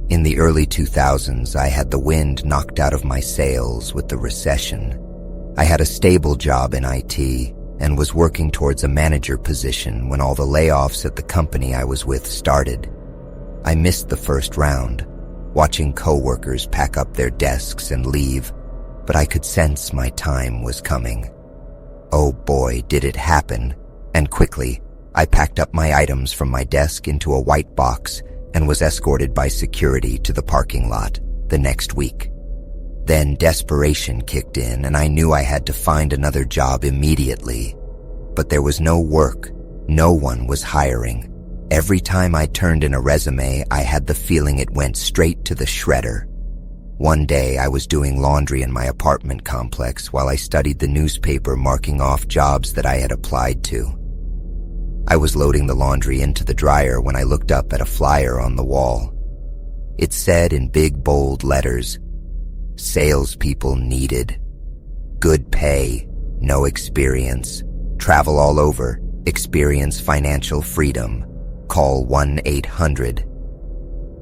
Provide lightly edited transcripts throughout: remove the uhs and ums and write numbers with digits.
In the early 2000s, I had the wind knocked out of my sails with the recession. I had a stable job in IT and was working towards a manager position when all the layoffs at the company I was with started. I missed the first round, watching coworkers pack up their desks and leave, but I could sense my time was coming. Oh boy, did it happen, and quickly, I packed up my items from my desk into a white box and was escorted by security to the parking lot the next week. Then desperation kicked in and I knew I had to find another job immediately. But there was no work. No one was hiring. Every time I turned in a resume, I had the feeling it went straight to the shredder. One day, I was doing laundry in my apartment complex while I studied the newspaper marking off jobs that I had applied to. I was loading the laundry into the dryer when I looked up at a flyer on the wall. It said in big bold letters, "Salespeople needed. Good pay, no experience. Travel all over, experience financial freedom. Call 1-800.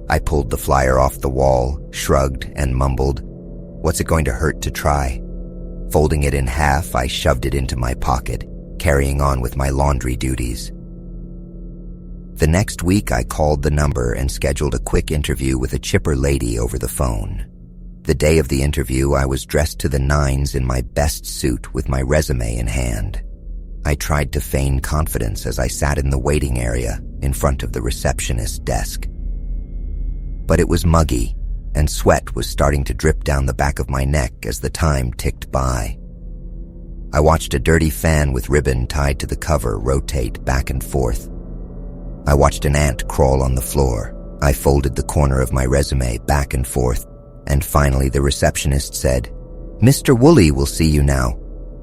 I pulled the flyer off the wall, shrugged, and mumbled, "What's it going to hurt to try?" Folding it in half, I shoved it into my pocket, carrying on with my laundry duties. The next week, I called the number and scheduled a quick interview with a chipper lady over the phone. The day of the interview, I was dressed to the nines in my best suit with my resume in hand. I tried to feign confidence as I sat in the waiting area in front of the receptionist's desk. But it was muggy, and sweat was starting to drip down the back of my neck as the time ticked by. I watched a dirty fan with ribbon tied to the cover rotate back and forth. I watched an ant crawl on the floor. I folded the corner of my resume back and forth, and finally the receptionist said, "Mr. Woolley will see you now,"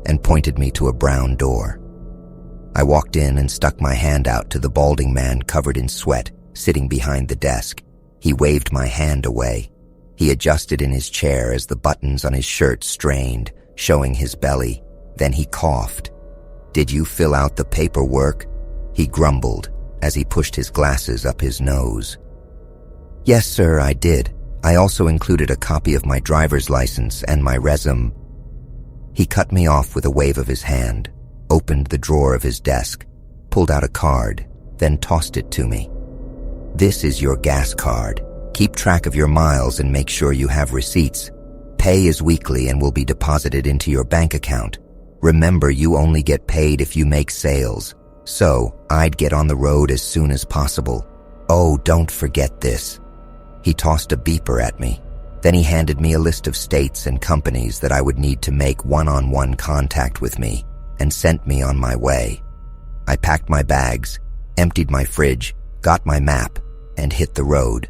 and pointed me to a brown door. I walked in and stuck my hand out to the balding man covered in sweat, sitting behind the desk. He waved my hand away. He adjusted in his chair as the buttons on his shirt strained, showing his belly. Then he coughed. "Did you fill out the paperwork?" He grumbled as he pushed his glasses up his nose. "Yes, sir, I did. I also included a copy of my driver's license and my resume." He cut me off with a wave of his hand, opened the drawer of his desk, pulled out a card, then tossed it to me. "This is your gas card. Keep track of your miles and make sure you have receipts. Pay is weekly and will be deposited into your bank account. Remember, you only get paid if you make sales. So, I'd get on the road as soon as possible. Oh, don't forget this." He tossed a beeper at me. Then he handed me a list of states and companies that I would need to make one-on-one contact with me, and sent me on my way. I packed my bags, emptied my fridge, got my map, and hit the road.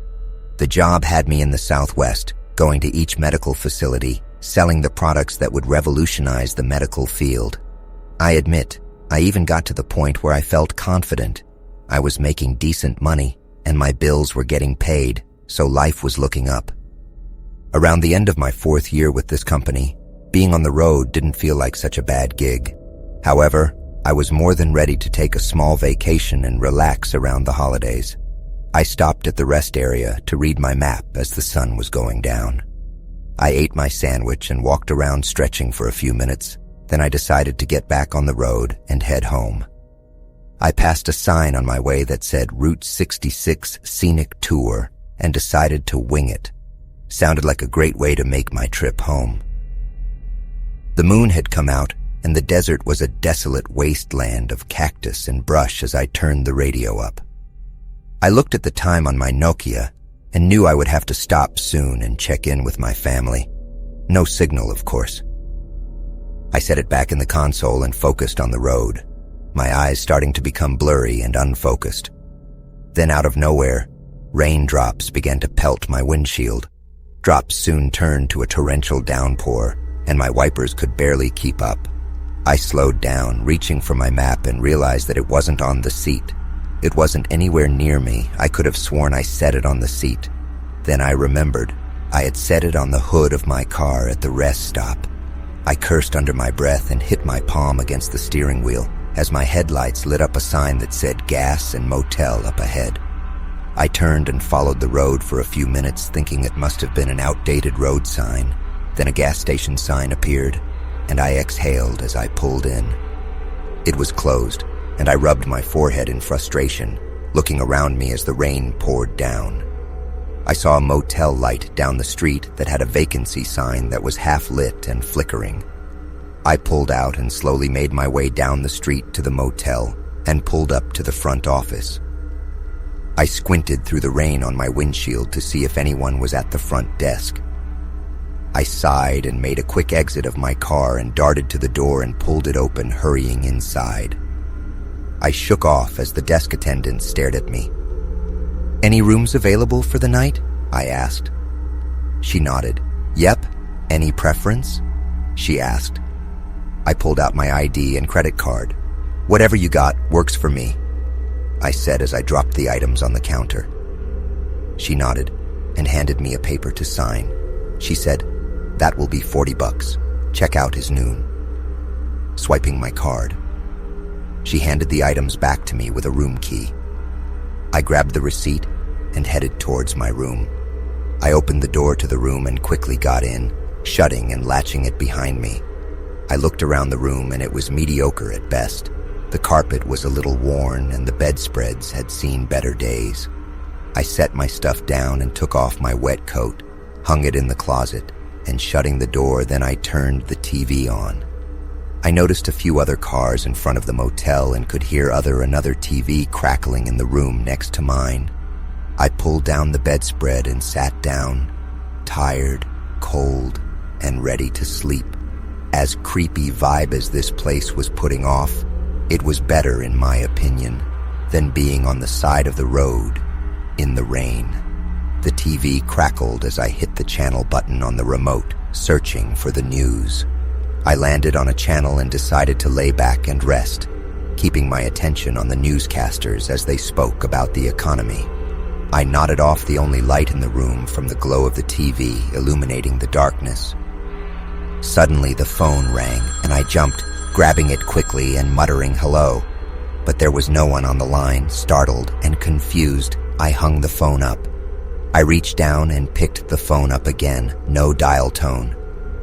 The job had me in the Southwest, going to each medical facility, selling the products that would revolutionize the medical field. I admit, I even got to the point where I felt confident. I was making decent money, and my bills were getting paid, so life was looking up. Around the end of my 4th year with this company, being on the road didn't feel like such a bad gig. However, I was more than ready to take a small vacation and relax around the holidays. I stopped at the rest area to read my map as the sun was going down. I ate my sandwich and walked around stretching for a few minutes. Then I decided to get back on the road and head home. I passed a sign on my way that said Route 66 Scenic Tour and decided to wing it. Sounded like a great way to make my trip home. The moon had come out and the desert was a desolate wasteland of cactus and brush as I turned the radio up. I looked at the time on my Nokia and knew I would have to stop soon and check in with my family. No signal, of course. I set it back in the console and focused on the road, my eyes starting to become blurry and unfocused. Then out of nowhere, raindrops began to pelt my windshield. Drops soon turned to a torrential downpour, and my wipers could barely keep up. I slowed down, reaching for my map, and realized that it wasn't on the seat. It wasn't anywhere near me. I could have sworn I set it on the seat. Then I remembered. I had set it on the hood of my car at the rest stop. I cursed under my breath and hit my palm against the steering wheel as my headlights lit up a sign that said gas and motel up ahead. I turned and followed the road for a few minutes, thinking it must have been an outdated road sign. Then a gas station sign appeared, and I exhaled as I pulled in. It was closed, and I rubbed my forehead in frustration, looking around me as the rain poured down. I saw a motel light down the street that had a vacancy sign that was half lit and flickering. I pulled out and slowly made my way down the street to the motel and pulled up to the front office. I squinted through the rain on my windshield to see if anyone was at the front desk. I sighed and made a quick exit of my car and darted to the door and pulled it open, hurrying inside. I shook off as the desk attendant stared at me. "Any rooms available for the night?" I asked. She nodded. "Yep. Any preference?" she asked. I pulled out my ID and credit card. "Whatever you got works for me," I said as I dropped the items on the counter. She nodded and handed me a paper to sign. She said, "That will be $40. Checkout is noon." Swiping my card, she handed the items back to me with a room key. I grabbed the receipt and headed towards my room. I opened the door to the room and quickly got in, shutting and latching it behind me. I looked around the room and it was mediocre at best. The carpet was a little worn and the bedspreads had seen better days. I set my stuff down and took off my wet coat, hung it in the closet, and shutting the door, then I turned the TV on. I noticed a few other cars in front of the motel and could hear another TV crackling in the room next to mine. I pulled down the bedspread and sat down, tired, cold, and ready to sleep. As creepy vibe as this place was putting off, it was better, in my opinion, than being on the side of the road in the rain. The TV crackled as I hit the channel button on the remote, searching for the news. I landed on a channel and decided to lay back and rest, keeping my attention on the newscasters as they spoke about the economy. I nodded off the only light in the room from the glow of the TV illuminating the darkness. Suddenly the phone rang and I jumped, grabbing it quickly and muttering hello. But there was no one on the line. Startled and confused, I hung the phone up. I reached down and picked the phone up again, no dial tone.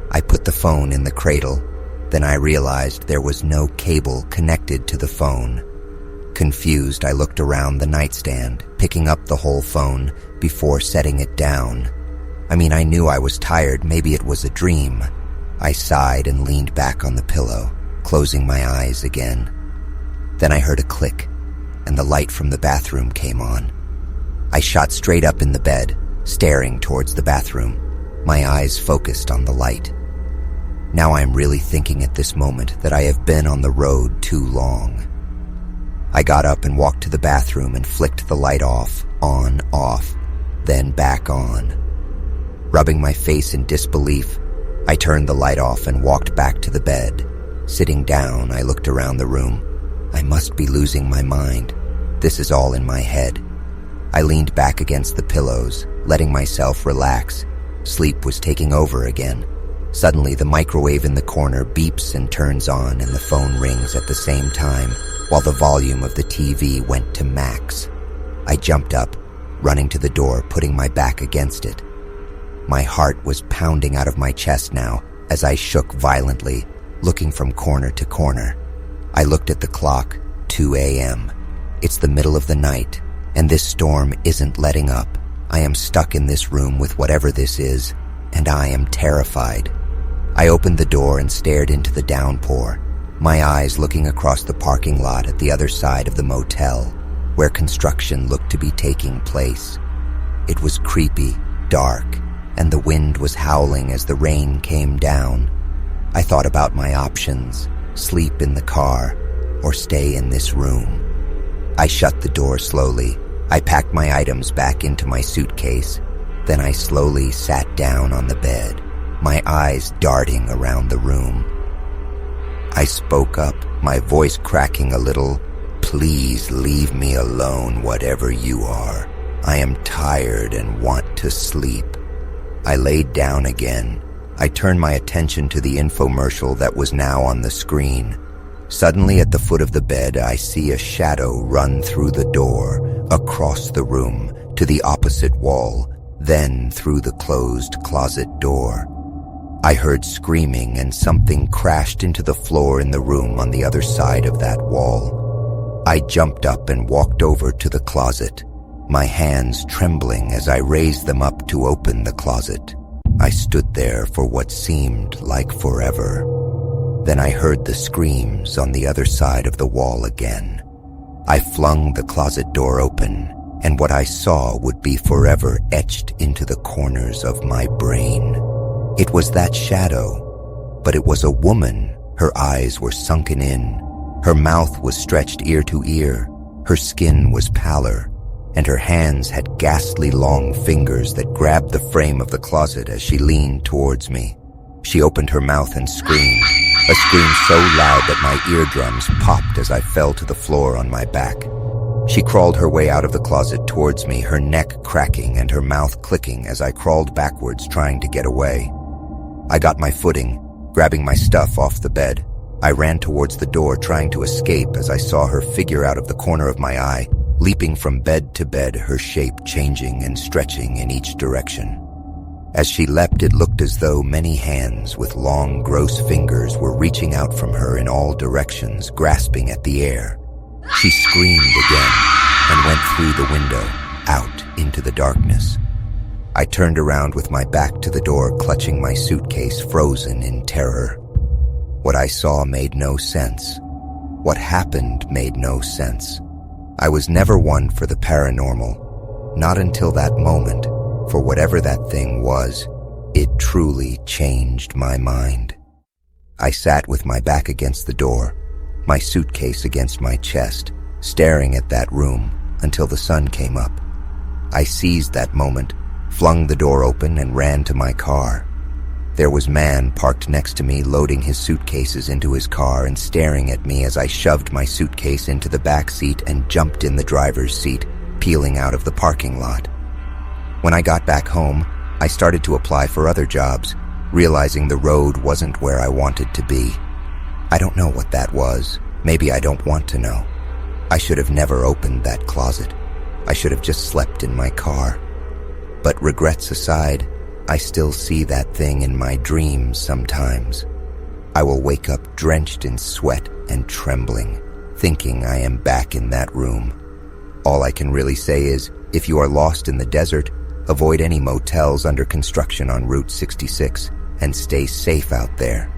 I put the phone in the cradle, then I realized there was no cable connected to the phone. Confused, I looked around the nightstand, picking up the whole phone before setting it down. I knew I was tired, maybe it was a dream. I sighed and leaned back on the pillow, closing my eyes again. Then I heard a click, and the light from the bathroom came on. I shot straight up in the bed, staring towards the bathroom, my eyes focused on the light. Now I am really thinking at this moment that I have been on the road too long. I got up and walked to the bathroom and flicked the light off, on, off, then back on. Rubbing my face in disbelief, I turned the light off and walked back to the bed. Sitting down, I looked around the room. I must be losing my mind. This is all in my head. I leaned back against the pillows, letting myself relax. Sleep was taking over again. Suddenly, the microwave in the corner beeps and turns on, and the phone rings at the same time, while the volume of the TV went to max. I jumped up, running to the door, putting my back against it. My heart was pounding out of my chest now as I shook violently, looking from corner to corner. I looked at the clock, 2 a.m. It's the middle of the night, and this storm isn't letting up. I am stuck in this room with whatever this is, and I am terrified. I opened the door and stared into the downpour, my eyes looking across the parking lot at the other side of the motel, where construction looked to be taking place. It was creepy, dark, and the wind was howling as the rain came down. I thought about my options: sleep in the car or stay in this room. I shut the door slowly. I packed my items back into my suitcase. Then I slowly sat down on the bed, my eyes darting around the room. I spoke up, my voice cracking a little. "Please leave me alone, whatever you are. I am tired and want to sleep." I laid down again. I turned my attention to the infomercial that was now on the screen. Suddenly, at the foot of the bed, I see a shadow run through the door, across the room, to the opposite wall, then through the closed closet door. I heard screaming and something crashed into the floor in the room on the other side of that wall. I jumped up and walked over to the closet, my hands trembling as I raised them up to open the closet. I stood there for what seemed like forever. Then I heard the screams on the other side of the wall again. I flung the closet door open, and what I saw would be forever etched into the corners of my brain. It was that shadow, but it was a woman. Her eyes were sunken in. Her mouth was stretched ear to ear. Her skin was pallor, and her hands had ghastly long fingers that grabbed the frame of the closet as she leaned towards me. She opened her mouth and screamed, a scream so loud that my eardrums popped as I fell to the floor on my back. She crawled her way out of the closet towards me, her neck cracking and her mouth clicking as I crawled backwards trying to get away. I got my footing, grabbing my stuff off the bed. I ran towards the door trying to escape as I saw her figure out of the corner of my eye, leaping from bed to bed, her shape changing and stretching in each direction. As she leapt, it looked as though many hands with long, gross fingers were reaching out from her in all directions, grasping at the air. She screamed again and went through the window, out into the darkness. I turned around with my back to the door, clutching my suitcase, frozen in terror. What I saw made no sense. What happened made no sense. I was never one for the paranormal, not until that moment, for whatever that thing was, it truly changed my mind. I sat with my back against the door, my suitcase against my chest, staring at that room until the sun came up. I seized that moment, flung the door open, and ran to my car. There was man parked next to me, loading his suitcases into his car and staring at me as I shoved my suitcase into the back seat and jumped in the driver's seat, peeling out of the parking lot. When I got back home, I started to apply for other jobs, realizing the road wasn't where I wanted to be. I don't know what that was. Maybe I don't want to know. I should have never opened that closet. I should have just slept in my car. But regrets aside, I still see that thing in my dreams sometimes. I will wake up drenched in sweat and trembling, thinking I am back in that room. All I can really say is, if you are lost in the desert, avoid any motels under construction on Route 66 and stay safe out there.